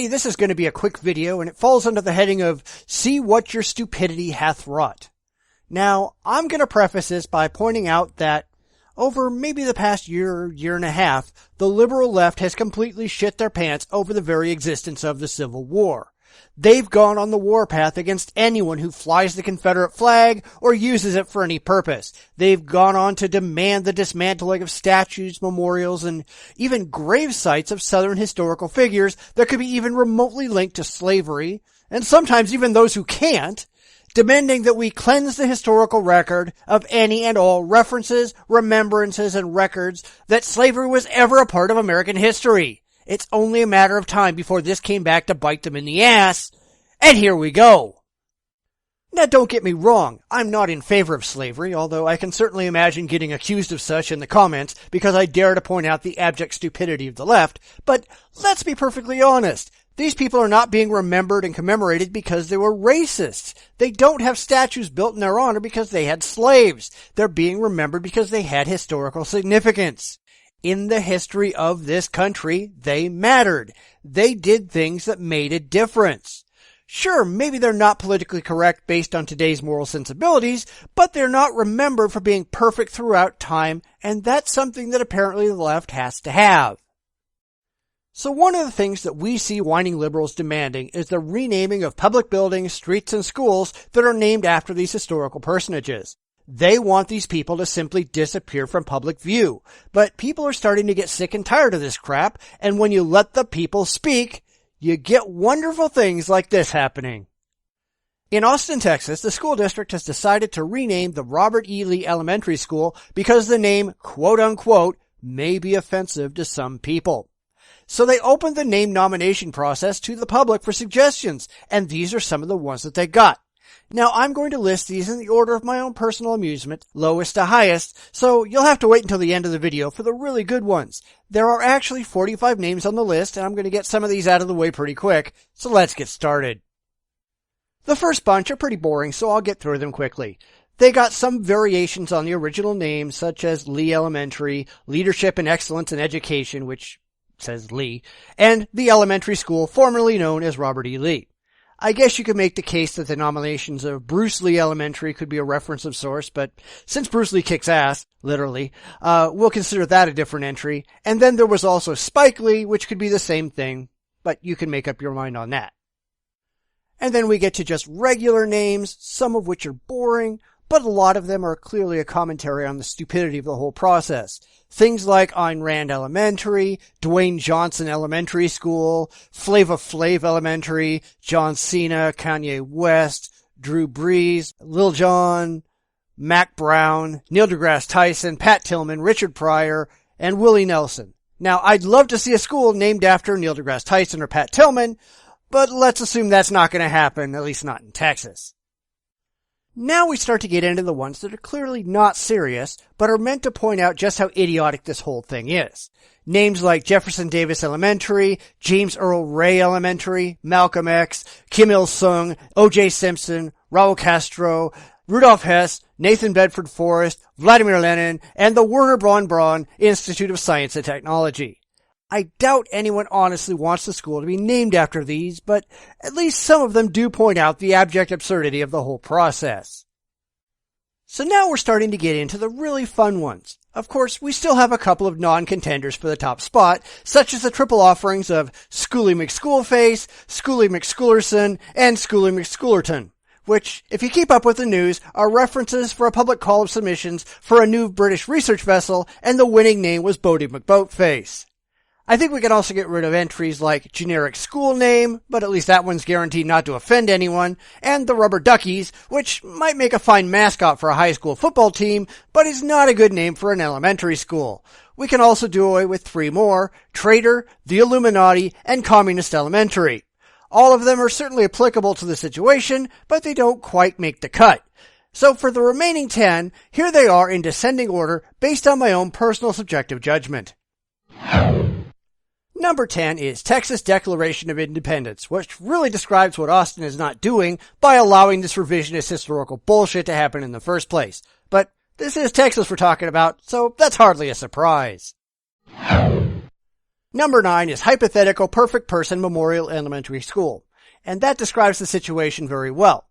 Hey, this is going to be a quick video, and it falls under the heading of See What Your Stupidity Hath Wrought. Now, I'm going to preface this by pointing out that over maybe the past year and a half, the liberal left has completely shit their pants over the very existence of the Civil War. They've gone on the warpath against anyone who flies the Confederate flag or uses it for any purpose. They've gone on to demand the dismantling of statues, memorials, and even grave sites of Southern historical figures that could be even remotely linked to slavery, and sometimes even those who can't, demanding that we cleanse the historical record of any and all references, remembrances, and records that slavery was ever a part of American history. It's only a matter of time before this came back to bite them in the ass, and here we go. Now don't get me wrong, I'm not in favor of slavery, although I can certainly imagine getting accused of such in the comments because I dare to point out the abject stupidity of the left, but let's be perfectly honest. These people are not being remembered and commemorated because they were racists. They don't have statues built in their honor because they had slaves. They're being remembered because they had historical significance. In the history of this country, they mattered. They did things that made a difference. Sure, maybe they're not politically correct based on today's moral sensibilities, but they're not remembered for being perfect throughout time, and that's something that apparently the left has to have. So one of the things that we see whining liberals demanding is the renaming of public buildings, streets, and schools that are named after these historical personages. They want these people to simply disappear from public view. But people are starting to get sick and tired of this crap, and when you let the people speak, you get wonderful things like this happening. In Austin, Texas, the school district has decided to rename the Robert E. Lee Elementary School because the name, quote-unquote, may be offensive to some people. So they opened the name nomination process to the public for suggestions, and these are some of the ones that they got. Now, I'm going to list these in the order of my own personal amusement, lowest to highest, so you'll have to wait until the end of the video for the really good ones. There are actually 45 names on the list, and I'm going to get some of these out of the way pretty quick, so let's get started. The first bunch are pretty boring, so I'll get through them quickly. They got some variations on the original name, such as Lee Elementary, Leadership and Excellence in Education, which says Lee, and the elementary school formerly known as Robert E. Lee. I guess you could make the case that the nominations of Bruce Lee Elementary could be a reference of sorts, but since Bruce Lee kicks ass, literally, we'll consider that a different entry. And then there was also Spike Lee, which could be the same thing, but you can make up your mind on that. And then we get to just regular names, some of which are boring, but a lot of them are clearly a commentary on the stupidity of the whole process. Things like Ayn Rand Elementary, Dwayne Johnson Elementary School, Flava Flav Elementary, John Cena, Kanye West, Drew Brees, Lil Jon, Mac Brown, Neil deGrasse Tyson, Pat Tillman, Richard Pryor, and Willie Nelson. Now, I'd love to see a school named after Neil deGrasse Tyson or Pat Tillman, but let's assume that's not going to happen, at least not in Texas. Now we start to get into the ones that are clearly not serious, but are meant to point out just how idiotic this whole thing is. Names like Jefferson Davis Elementary, James Earl Ray Elementary, Malcolm X, Kim Il-sung, O.J. Simpson, Raul Castro, Rudolf Hess, Nathan Bedford Forrest, Vladimir Lenin, and the Werner Braun Braun Institute of Science and Technology. I doubt anyone honestly wants the school to be named after these, but at least some of them do point out the abject absurdity of the whole process. So now we're starting to get into the really fun ones. Of course, we still have a couple of non-contenders for the top spot, such as the triple offerings of Schoolie McSchoolface, Schoolie McSchoolerson, and Schoolie McSchoolerton, which, if you keep up with the news, are references for a public call of submissions for a new British research vessel, and the winning name was Bodie McBoatface. I think we can also get rid of entries like generic school name, but at least that one's guaranteed not to offend anyone, and the Rubber Duckies, which might make a fine mascot for a high school football team, but is not a good name for an elementary school. We can also do away with 3 more, Traitor, the Illuminati, and Communist Elementary. All of them are certainly applicable to the situation, but they don't quite make the cut. So for the remaining 10, here they are in descending order based on my own personal subjective judgment. Number 10 is Texas Declaration of Independence, which really describes what Austin is not doing by allowing this revisionist historical bullshit to happen in the first place. But this is Texas we're talking about, so that's hardly a surprise. Number 9 is hypothetical perfect person Memorial Elementary School, and that describes the situation very well.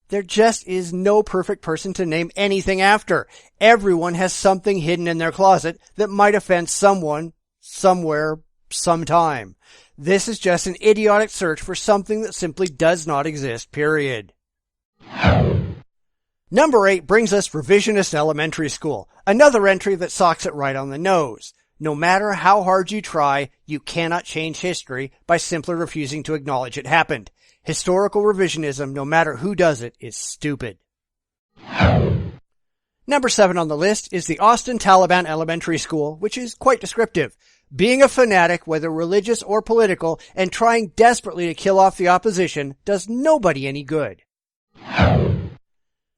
There just is no perfect person to name anything after. Everyone has something hidden in their closet that might offend someone, somewhere, sometime. This is just an idiotic search for something that simply does not exist, period. Number 8 brings us revisionist elementary school, another entry that socks it right on the nose. No matter how hard you try, you cannot change history by simply refusing to acknowledge it happened. Historical revisionism, no matter who does it, is stupid. Number 7 on the list is the Austin Taliban Elementary School, which is quite descriptive. Being a fanatic, whether religious or political, and trying desperately to kill off the opposition does nobody any good.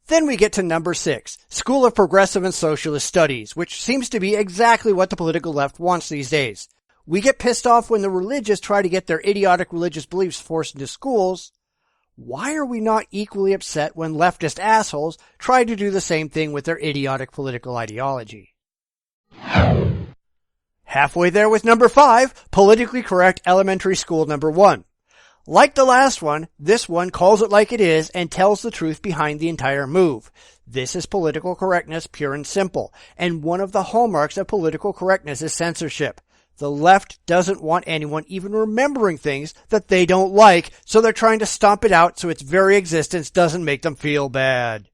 Then we get to number 6, School of Progressive and Socialist Studies, which seems to be exactly what the political left wants these days. We get pissed off when the religious try to get their idiotic religious beliefs forced into schools. Why are we not equally upset when leftist assholes try to do the same thing with their idiotic political ideology? Halfway there with number 5, Politically Correct Elementary School number 1. Like the last one, this one calls it like it is and tells the truth behind the entire move. This is political correctness, pure and simple, and one of the hallmarks of political correctness is censorship. The left doesn't want anyone even remembering things that they don't like, so they're trying to stomp it out so its very existence doesn't make them feel bad.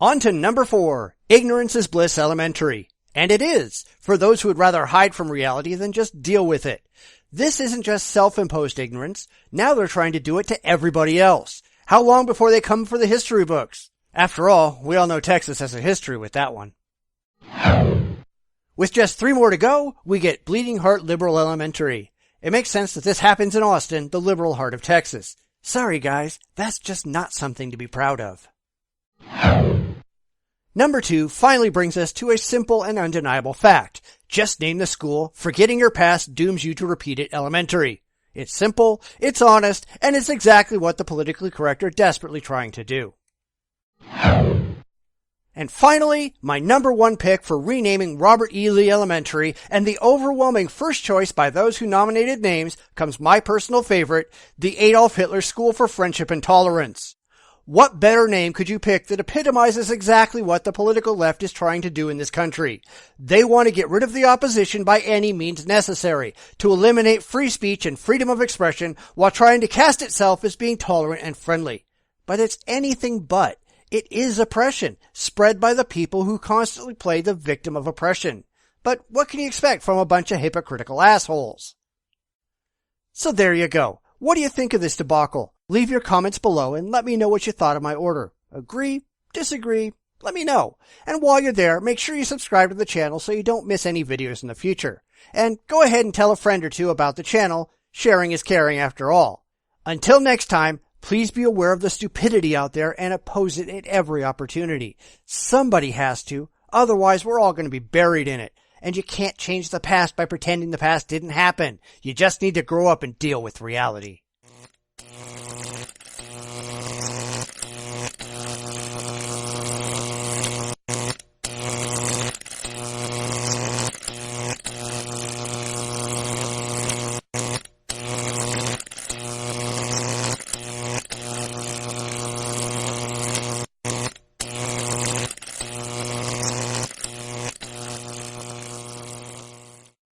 On to number 4, Ignorance is Bliss Elementary. And it is, for those who would rather hide from reality than just deal with it. This isn't just self-imposed ignorance. Now they're trying to do it to everybody else. How long before they come for the history books? After all, we all know Texas has a history with that one. With just 3 more to go, we get Bleeding Heart Liberal Elementary. It makes sense that this happens in Austin, the liberal heart of Texas. Sorry guys, that's just not something to be proud of. Number 2 finally brings us to a simple and undeniable fact. Just name the school, forgetting your past dooms you to repeat it elementary. It's simple, it's honest, and it's exactly what the politically correct are desperately trying to do. And finally, my number 1 pick for renaming Robert E. Lee Elementary, and the overwhelming first choice by those who nominated names, comes my personal favorite, the Adolf Hitler School for Friendship and Tolerance. What better name could you pick that epitomizes exactly what the political left is trying to do in this country? They want to get rid of the opposition by any means necessary, to eliminate free speech and freedom of expression while trying to cast itself as being tolerant and friendly. But it's anything but. It is oppression, spread by the people who constantly play the victim of oppression. But what can you expect from a bunch of hypocritical assholes? So there you go. What do you think of this debacle? Leave your comments below and let me know what you thought of my order. Agree? Disagree? Let me know. And while you're there, make sure you subscribe to the channel so you don't miss any videos in the future. And go ahead and tell a friend or two about the channel. Sharing is caring after all. Until next time, please be aware of the stupidity out there and oppose it at every opportunity. Somebody has to, otherwise we're all going to be buried in it. And you can't change the past by pretending the past didn't happen. You just need to grow up and deal with reality.